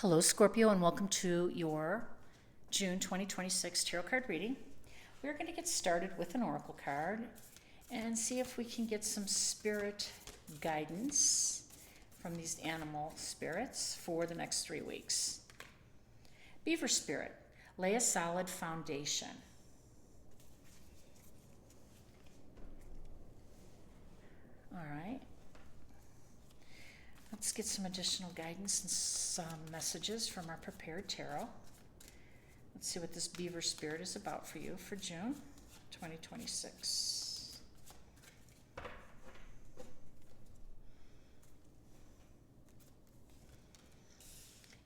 Hello, Scorpio, and welcome to your June 2026 tarot card reading. We're going to get started with an oracle card and see if we can get some spirit guidance from these animal spirits for the next 3 weeks. Beaver spirit, lay a solid foundation. All right. Let's get some additional guidance and some messages from our prepared tarot. Let's see what this beaver spirit is about for you for June 2026.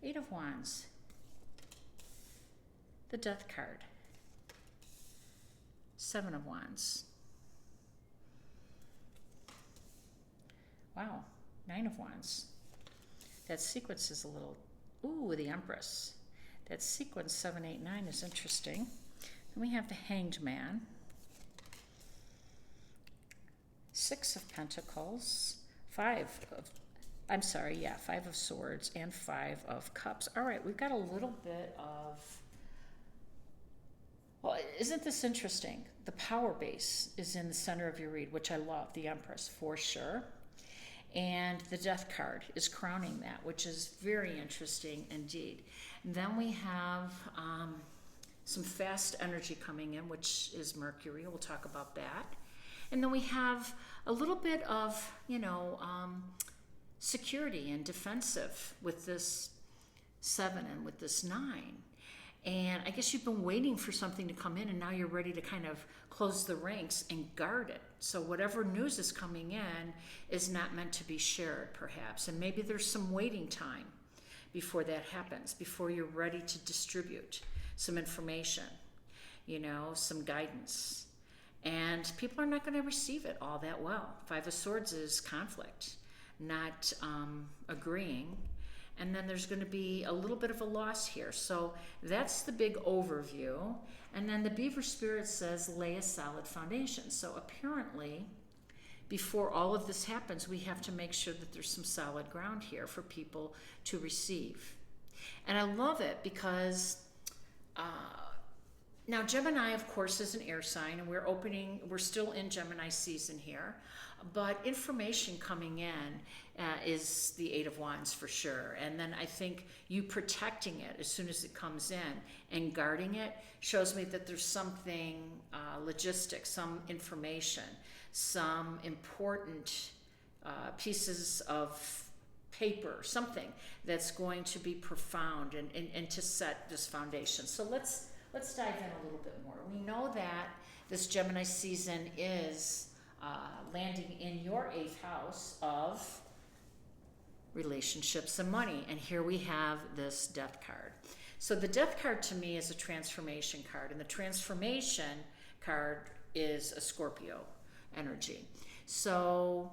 Eight of Wands. The Death card. Seven of Wands. Wow. Nine of Wands. That sequence is a little, ooh, the Empress. That sequence 7, 8, 9 is interesting. Then we have the Hanged Man. Six of Pentacles. Five of Swords and Five of Cups. All right, we've got a little bit of, well, isn't this interesting? The power base is in the center of your read, which I love, the Empress, for sure. And the Death card is crowning that, which is very interesting indeed. And then we have some fast energy coming in, which is Mercury. We'll talk about that. And then we have a little bit of, security and defensive with this 7 and with this 9. And I guess you've been waiting for something to come in, and now you're ready to kind of close the ranks and guard it. So whatever news is coming in is not meant to be shared, perhaps. And maybe there's some waiting time before that happens, before you're ready to distribute some information, some guidance. And people are not going to receive it all that well. Five of Swords is conflict, not agreeing. And then there's going to be a little bit of a loss here. So that's the big overview. And then the Beaver Spirit says, lay a solid foundation. So apparently, before all of this happens, we have to make sure that there's some solid ground here for people to receive. And I love it because now Gemini, of course, is an air sign, and we're still in Gemini season here. But information coming in is the Eight of Wands for sure. And then I think you protecting it as soon as it comes in and guarding it shows me that there's something logistic, some information, some important pieces of paper, something that's going to be profound and to set this foundation. So let's dive in a little bit more. We know that this Gemini season is landing in your 8th house of relationships and money. And here we have this Death card. So the Death card to me is a transformation card. And the transformation card is a Scorpio energy. So,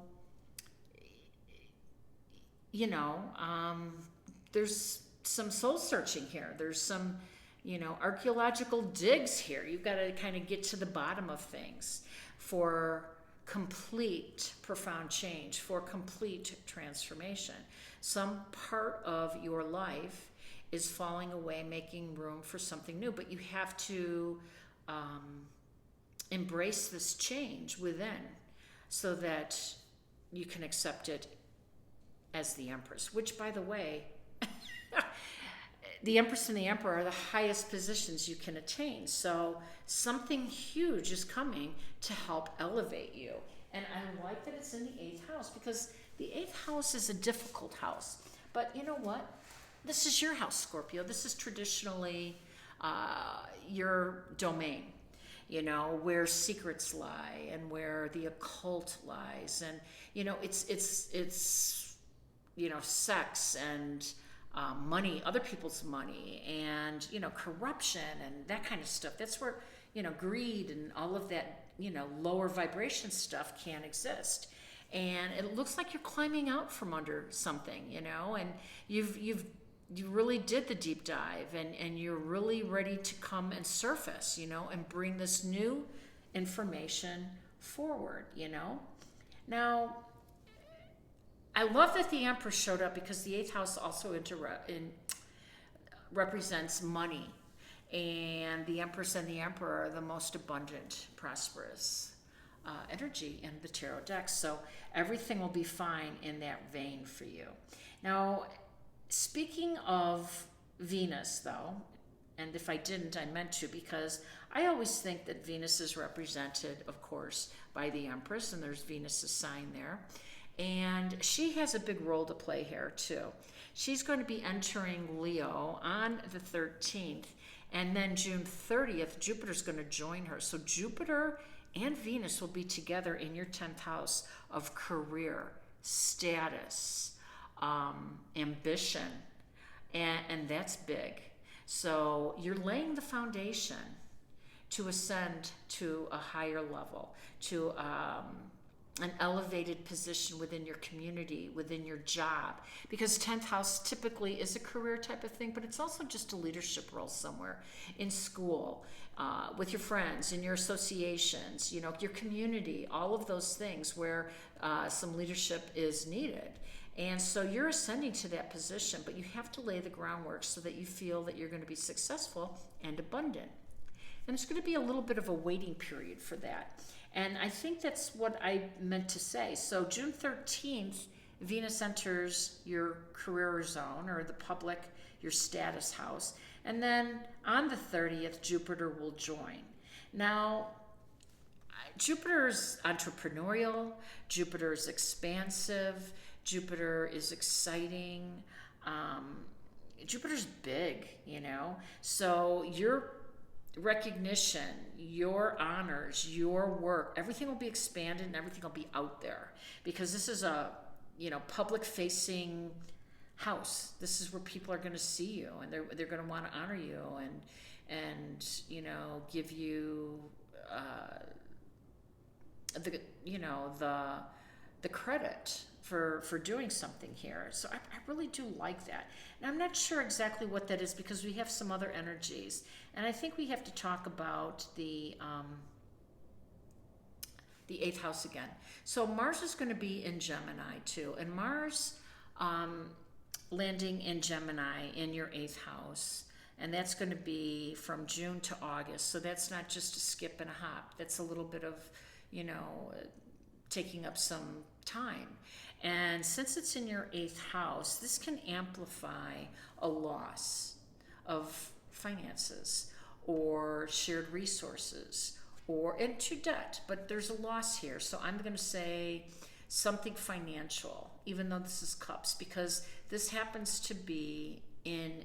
there's some soul searching here. There's some, archaeological digs here. You've got to kind of get to the bottom of things for complete profound change, for complete transformation. Some part of your life is falling away, making room for something new, but you have to embrace this change within so that you can accept it as the Empress, which, by the way, the Empress and the Emperor are the highest positions you can attain. So something huge is coming to help elevate you. And I like that it's in the 8th house because the 8th house is a difficult house. But you know what? This is your house, Scorpio. This is traditionally your domain, where secrets lie and where the occult lies. And, it's sex and money, other people's money, and corruption and that kind of stuff. That's where greed and all of that lower vibration stuff can exist. And it looks like you're climbing out from under something, and you really did the deep dive, and you're really ready to come and surface, and bring this new information forward. Now I love that the Empress showed up because the 8th house also represents money, and the Empress and the Emperor are the most abundant, prosperous energy in the tarot deck. So everything will be fine in that vein for you. Now, speaking of Venus, though, and if I didn't, I meant to, because I always think that Venus is represented, of course, by the Empress, and there's Venus's sign there. And she has a big role to play here, too. She's going to be entering Leo on the 13th, and then June 30th, Jupiter's going to join her. So Jupiter and Venus will be together in your 10th house of career, status, ambition, and that's big. So you're laying the foundation to ascend to a higher level, to an elevated position within your community, within your job. Because 10th house typically is a career type of thing, but it's also just a leadership role somewhere in school, with your friends, in your associations, your community, all of those things where some leadership is needed. And so you're ascending to that position, but you have to lay the groundwork so that you feel that you're going to be successful and abundant. And it's going to be a little bit of a waiting period for that. And I think that's what I meant to say. So June 13th, Venus enters your career zone, or the public, your status house. And then on the 30th, Jupiter will join. Now, Jupiter is entrepreneurial, Jupiter is expansive, Jupiter is exciting, Jupiter's big, so your recognition, your honors, your work, everything will be expanded and everything will be out there, because this is a public facing house. This is where people are going to see you, and they're going to want to honor you and give you the credit for doing something here. So I really do like that. And I'm not sure exactly what that is, because we have some other energies. And I think we have to talk about the 8th house again. So Mars is going to be in Gemini too. And Mars landing in Gemini in your 8th house. And that's going to be from June to August. So that's not just a skip and a hop. That's a little bit of, taking up some time. And since it's in your 8th house, this can amplify a loss of finances or shared resources or into debt, but there's a loss here. So I'm going to say something financial, even though this is cups, because this happens to be in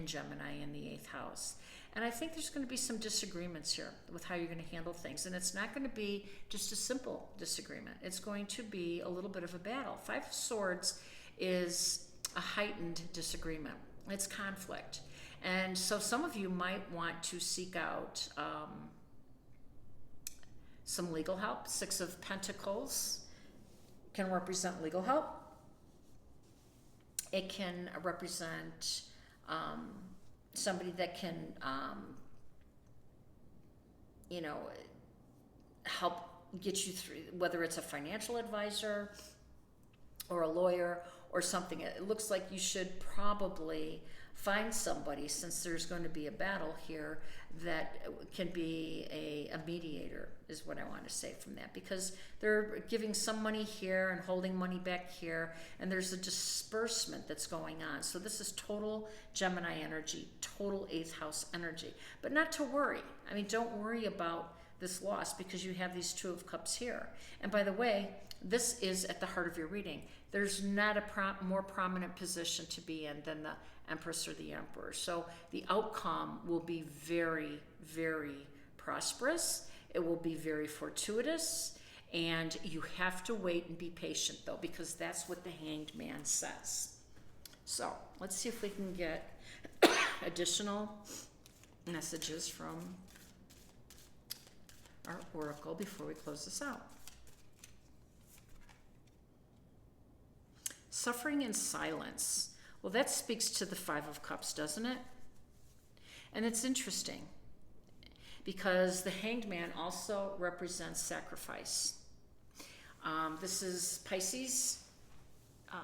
Gemini in the 8th house. And I think there's going to be some disagreements here with how you're going to handle things. And it's not going to be just a simple disagreement. It's going to be a little bit of a battle. 5 of Swords is a heightened disagreement. It's conflict. And so some of you might want to seek out some legal help. 6 of Pentacles can represent legal help. It can represent somebody that can, help get you through, whether it's a financial advisor or a lawyer or something. It looks like you should probably find somebody, since there's going to be a battle here, that can be a mediator, is what I want to say from that, because they're giving some money here and holding money back here, and there's a disbursement that's going on. So this is total Gemini energy, total 8th house energy. But not to worry. I mean, don't worry about this loss, because you have these 2 of Cups here. And by the way, this is at the heart of your reading. There's not a more prominent position to be in than the Empress or the Emperor. So the outcome will be very, very prosperous. It will be very fortuitous. And you have to wait and be patient, though, because that's what the Hanged Man says. So let's see if we can get additional messages from our oracle before we close this out. Suffering in silence. Well, that speaks to the 5 of Cups, doesn't it? And it's interesting, because the Hanged Man also represents sacrifice. This is Pisces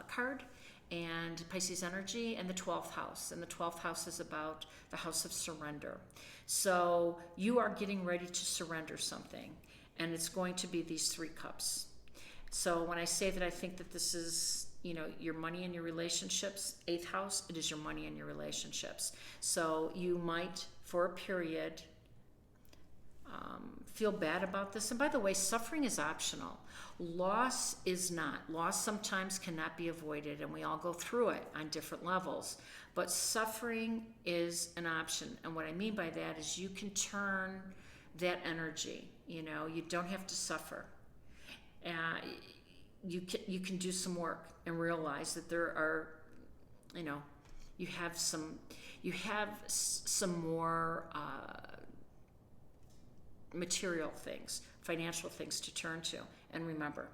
card, and Pisces energy, and the 12th house. And the 12th house is about the house of surrender. So you are getting ready to surrender something, and it's going to be these 3 cups. So when I say that I think that this is, your money and your relationships, 8th house, it is your money and your relationships. So you might, for a period, feel bad about this. And by the way, suffering is optional. Loss is not. Loss sometimes cannot be avoided, and we all go through it on different levels. But suffering is an option. And what I mean by that is you can turn that energy. You don't have to suffer. You can do some work and realize that there are, you have some more material things, financial things to turn to. And remember,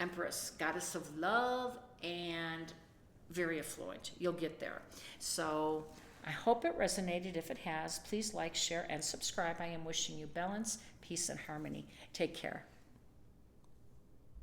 Empress, goddess of love and very affluent. You'll get there. So I hope it resonated. If it has, please like, share, and subscribe. I am wishing you balance, peace, and harmony. Take care.